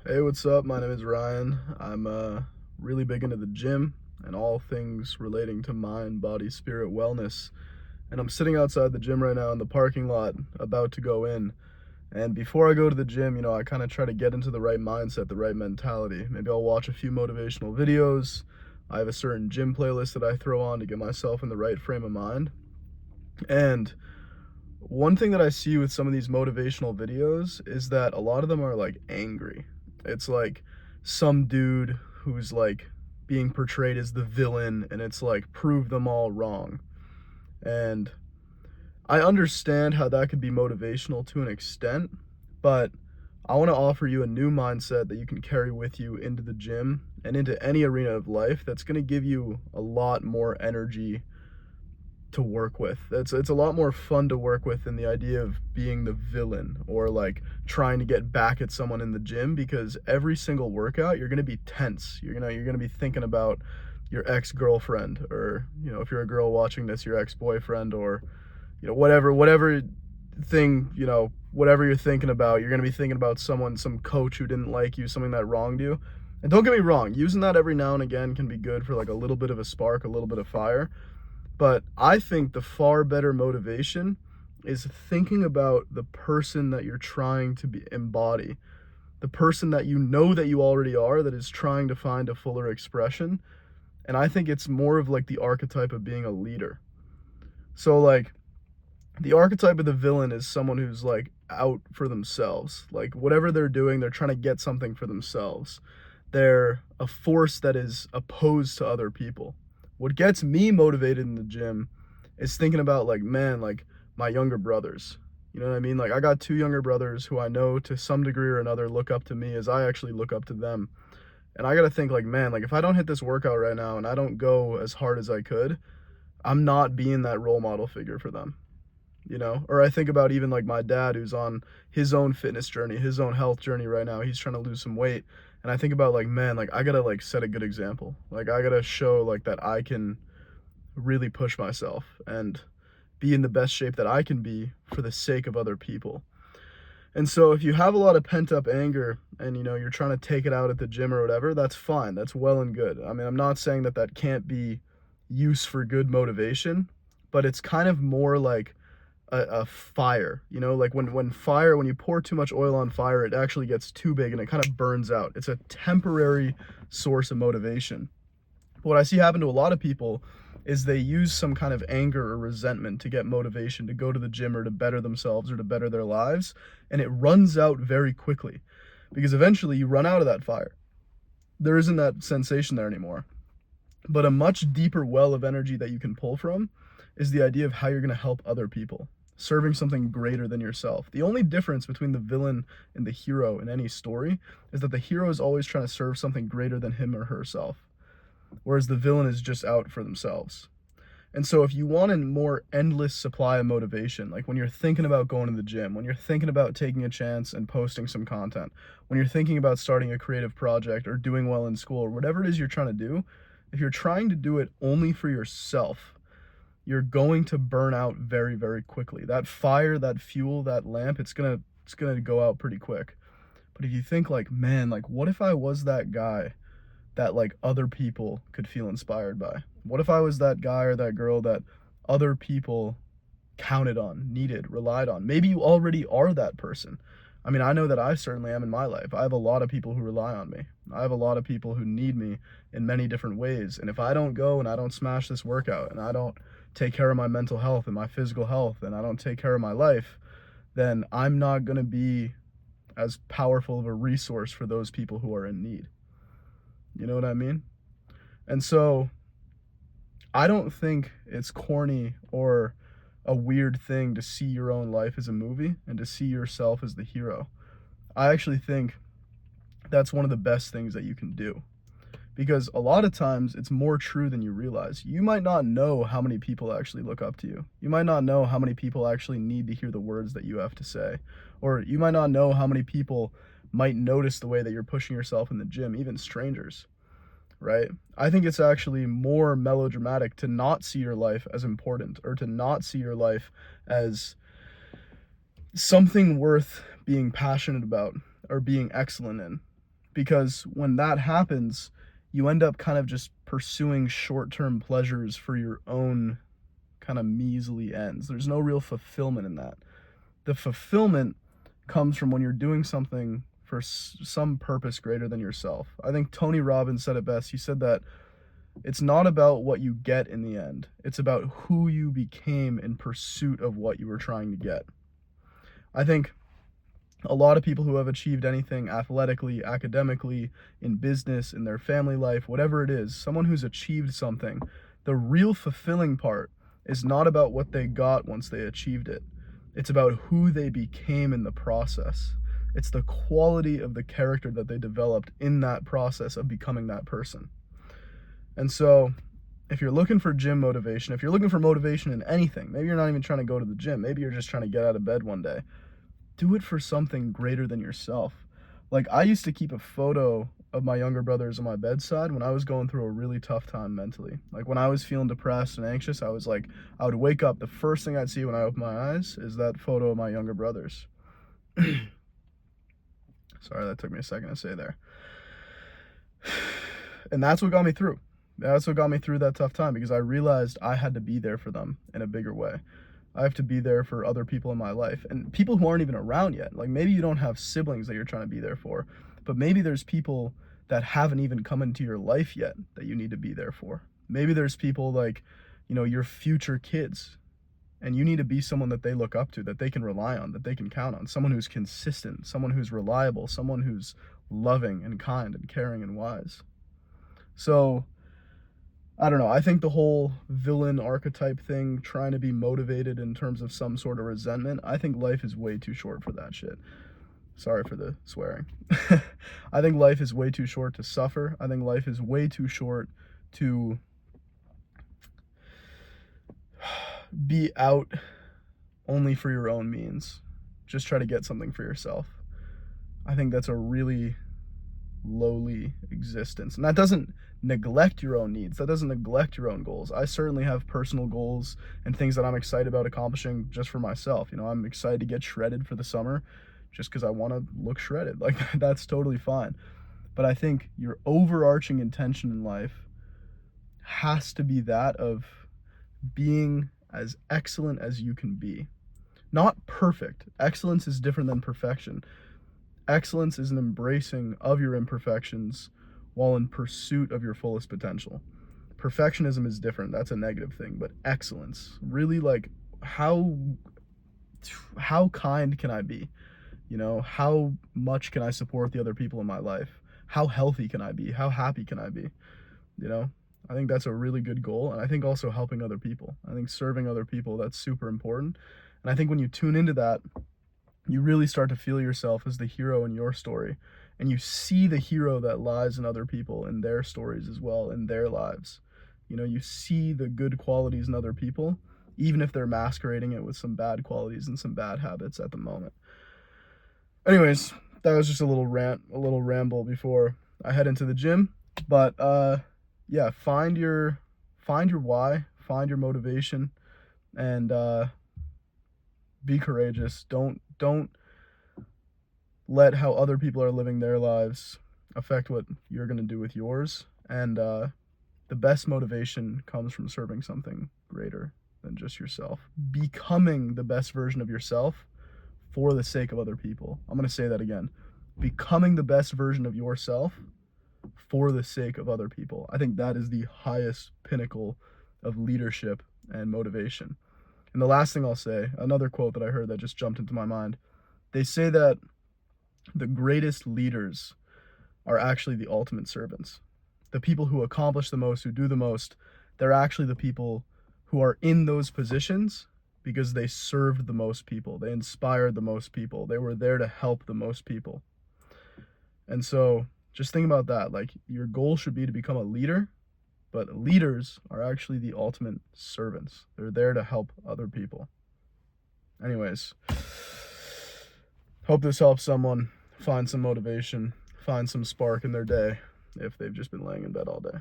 Hey, what's up? My name is Ryan. I'm really big into the gym and all things relating to mind, body, spirit, wellness. And I'm sitting outside the gym right now in the parking lot, about to go in. And before I go to the gym, I kind of try to get into the right mindset, the right mentality. Maybe I'll watch a few motivational videos. I have a certain gym playlist that I throw on to get myself in the right frame of mind. And one thing that I see with some of these motivational videos is that a lot of them are like angry. It's like some dude who's like being portrayed as the villain, and it's like prove them all wrong. And I understand how that could be motivational to an extent, but I want to offer you a new mindset that you can carry with you into the gym and into any arena of life that's going to give you a lot more energy to work with. It's a lot more fun to work with than the idea of being the villain or like trying to get back at someone in the gym, because every single workout you're going to be tense. You're going to be thinking about your ex-girlfriend, or if you're a girl watching this, your ex-boyfriend, or whatever thing, whatever you're thinking about, you're going to be thinking about someone, some coach who didn't like you, something that wronged you. And don't get me wrong, using that every now and again can be good for like a little bit of a spark, a little bit of fire, but I think the far better motivation is thinking about the person that you're trying to embody, the person that you know that you already are, that is trying to find a fuller expression. And I think it's more of like the archetype of being a leader. So, like, the archetype of the villain is someone who's like out for themselves. Like, whatever they're doing, they're trying to get something for themselves. They're a force that is opposed to other people. What gets me motivated in the gym is thinking about, like, man, like my younger brothers. You know what I mean? Like, I got two younger brothers who I know to some degree or another look up to me as I actually look up to them. And I got to think, like, man, like if I don't hit this workout right now and I don't go as hard as I could, I'm not being that role model figure for them. Or I think about even like my dad, who's on his own fitness journey, his own health journey right now. He's trying to lose some weight, and I think about, like, man, like I gotta like set a good example. Like, I gotta show like that I can really push myself and be in the best shape that I can be for the sake of other people. And so if you have a lot of pent up anger and you're trying to take it out at the gym or whatever, that's fine. That's well and good. I mean, I'm not saying that that can't be use for good motivation, but it's kind of more like a fire, like when you pour too much oil on fire, it actually gets too big and it kind of burns out. It's a temporary source of motivation. What I see happen to a lot of people is they use some kind of anger or resentment to get motivation to go to the gym or to better themselves or to better their lives, and it runs out very quickly, because eventually you run out of that fire. There isn't that sensation there anymore. But a much deeper well of energy that you can pull from is the idea of how you're going to help other people, serving something greater than yourself. The only difference between the villain and the hero in any story is that the hero is always trying to serve something greater than him or herself, whereas the villain is just out for themselves. And so if you want a more endless supply of motivation, like when you're thinking about going to the gym, when you're thinking about taking a chance and posting some content, when you're thinking about starting a creative project or doing well in school or whatever it is you're trying to do, if you're trying to do it only for yourself, you're going to burn out very, very quickly. That fire, that fuel, that lamp, it's gonna go out pretty quick. But if you think, like, man, like what if I was that guy that like other people could feel inspired by? What if I was that guy or that girl that other people counted on, needed, relied on? Maybe you already are that person. I mean, I know that I certainly am in my life. I have a lot of people who rely on me. I have a lot of people who need me in many different ways. And if I don't go and I don't smash this workout and I don't take care of my mental health and my physical health and I don't take care of my life, then I'm not going to be as powerful of a resource for those people who are in need. You know what I mean? And so I don't think it's corny or a weird thing to see your own life as a movie and to see yourself as the hero. I actually think that's one of the best things that you can do, because a lot of times it's more true than you realize. You might not know how many people actually look up to you. You might not know how many people actually need to hear the words that you have to say. Or you might not know how many people might notice the way that you're pushing yourself in the gym, even strangers, right? I think it's actually more melodramatic to not see your life as important, or to not see your life as something worth being passionate about or being excellent in. because when that happens, you end up kind of just pursuing short-term pleasures for your own kind of measly ends. There's no real fulfillment in that. The fulfillment comes from when you're doing something for some purpose greater than yourself. I think Tony Robbins said it best. He said that it's not about what you get in the end. It's about who you became in pursuit of what you were trying to get. I think a lot of people who have achieved anything athletically, academically, in business, in their family life, whatever it is, someone who's achieved something, the real fulfilling part is not about what they got once they achieved it. It's about who they became in the process. It's the quality of the character that they developed in that process of becoming that person. And so, if you're looking for gym motivation, if you're looking for motivation in anything, maybe you're not even trying to go to the gym, maybe you're just trying to get out of bed one day, do it for something greater than yourself. Like, I used to keep a photo of my younger brothers on my bedside when I was going through a really tough time mentally. Like, when I was feeling depressed and anxious, I would wake up, the first thing I'd see when I opened my eyes is that photo of my younger brothers. Sorry, that took me a second to say there. And that's what got me through. That's what got me through that tough time, because I realized I had to be there for them in a bigger way. I have to be there for other people in my life, and people who aren't even around yet. Like, maybe you don't have siblings that you're trying to be there for, but maybe there's people that haven't even come into your life yet that you need to be there for. Maybe there's people like, your future kids, and you need to be someone that they look up to, that they can rely on, that they can count on, someone who's consistent, someone who's reliable, someone who's loving and kind and caring and wise. So, I don't know, I think the whole villain archetype thing, trying to be motivated in terms of some sort of resentment, I think life is way too short for that shit. Sorry for the swearing. I think life is way too short to suffer. I think life is way too short to be out only for your own means. Just try to get something for yourself. I think that's a really lowly existence. And that doesn't neglect your own needs. That doesn't neglect your own goals. I certainly have personal goals and things that I'm excited about accomplishing just for myself. I'm excited to get shredded for the summer just because I want to look shredded. Like, that's totally fine. But I think your overarching intention in life has to be that of being as excellent as you can be. Not perfect. Excellence is different than perfection. Excellence is an embracing of your imperfections while in pursuit of your fullest potential. Perfectionism is different. That's a negative thing. But excellence, really, like, how kind can I be? How much can I support the other people in my life? How healthy can I be? How happy can I be? I think that's a really good goal. And I think also helping other people. I think serving other people, that's super important. And I think when you tune into that, you really start to feel yourself as the hero in your story. And you see the hero that lies in other people, in their stories as well, in their lives. You see the good qualities in other people, even if they're masquerading it with some bad qualities and some bad habits at the moment. Anyways, that was just a little rant, a little ramble before I head into the gym. But yeah, find your why, find your motivation, and be courageous. Don't let how other people are living their lives affect what you're going to do with yours. And the best motivation comes from serving something greater than just yourself. Becoming the best version of yourself for the sake of other people. I'm going to say that again. Becoming the best version of yourself for the sake of other people. I think that is the highest pinnacle of leadership and motivation. And the last thing I'll say, another quote that I heard that just jumped into my mind. They say that the greatest leaders are actually the ultimate servants. The people who accomplish the most, who do the most, they're actually the people who are in those positions because they served the most people. They inspired the most people. They were there to help the most people. And so just think about that. Like, your goal should be to become a leader, but leaders are actually the ultimate servants. They're there to help other people. Anyways, hope this helps someone find some motivation, find some spark in their day if they've just been laying in bed all day.